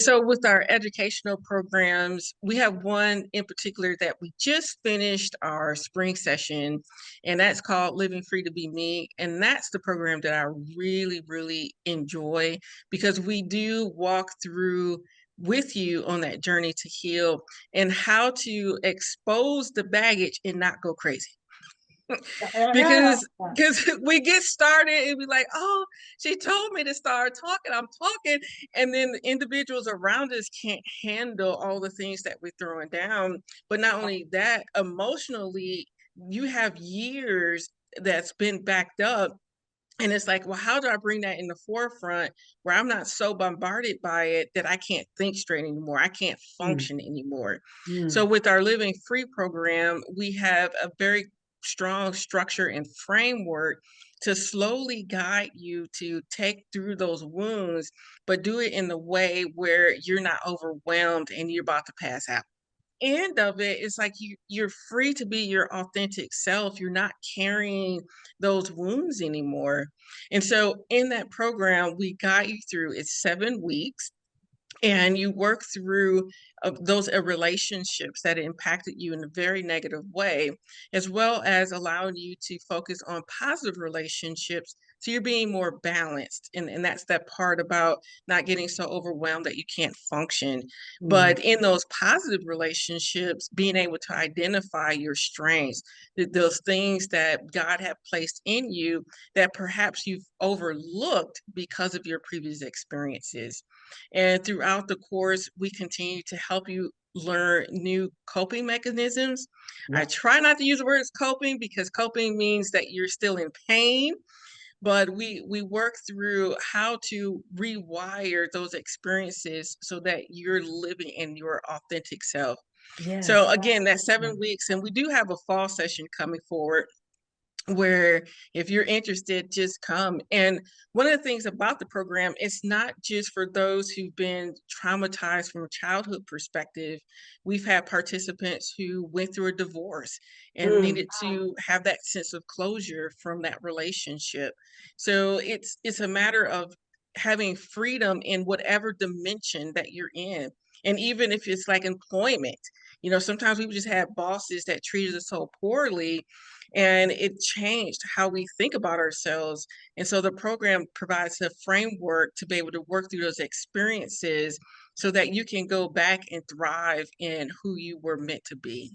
So with our educational programs, we have one in particular that we just finished our spring session, and that's called Living Free to Be Me. And that's the program that I really, really enjoy because we do walk through with you on that journey to heal and how to expose the baggage and not go crazy. because because we get started and be like, oh, she told me to start talking, I'm talking, and then the individuals around us can't handle all the things that we're throwing down. But not only that, emotionally, you have years that's been backed up, and it's like, well, how do I bring that in the forefront where I'm not so bombarded by it that I can't think straight anymore? I can't Mm, function anymore. So mm, with our Living Free program, we have a very strong structure and framework to slowly guide you to take through those wounds, but do it in the way where you're not overwhelmed and you're about to pass out. End of it, it's like you're free to be your authentic self. You're not carrying those wounds anymore. And so in that program, we guide you through it's 7 weeks, and you work through those relationships that impacted you in a very negative way, as well as allowing you to focus on positive relationships. So you're being more balanced. And that's that part about not getting so overwhelmed that you can't function. mm. But in those positive relationships, being able to identify your strengths, those things that God have placed in you that perhaps you've overlooked because of your previous experiences. And throughout the course, we continue to help you learn new coping mechanisms. I Yeah. try not to use the words coping because coping means that you're still in pain, but we work through how to rewire those experiences so that you're living in your authentic self. So Yes. again, that's Yeah. 7 weeks, and we do have a fall session coming forward where if you're interested, just come. And one of the things about the program, it's not just for those who've been traumatized from a childhood perspective. We've had participants who went through a divorce and Mm, needed to have that sense of closure from that relationship. So it's a matter of having freedom in whatever dimension that you're in. And even if it's like employment, sometimes we just have bosses that treated us so poorly, and it changed how we think about ourselves. And so the program provides a framework to be able to work through those experiences so that you can go back and thrive in who you were meant to be.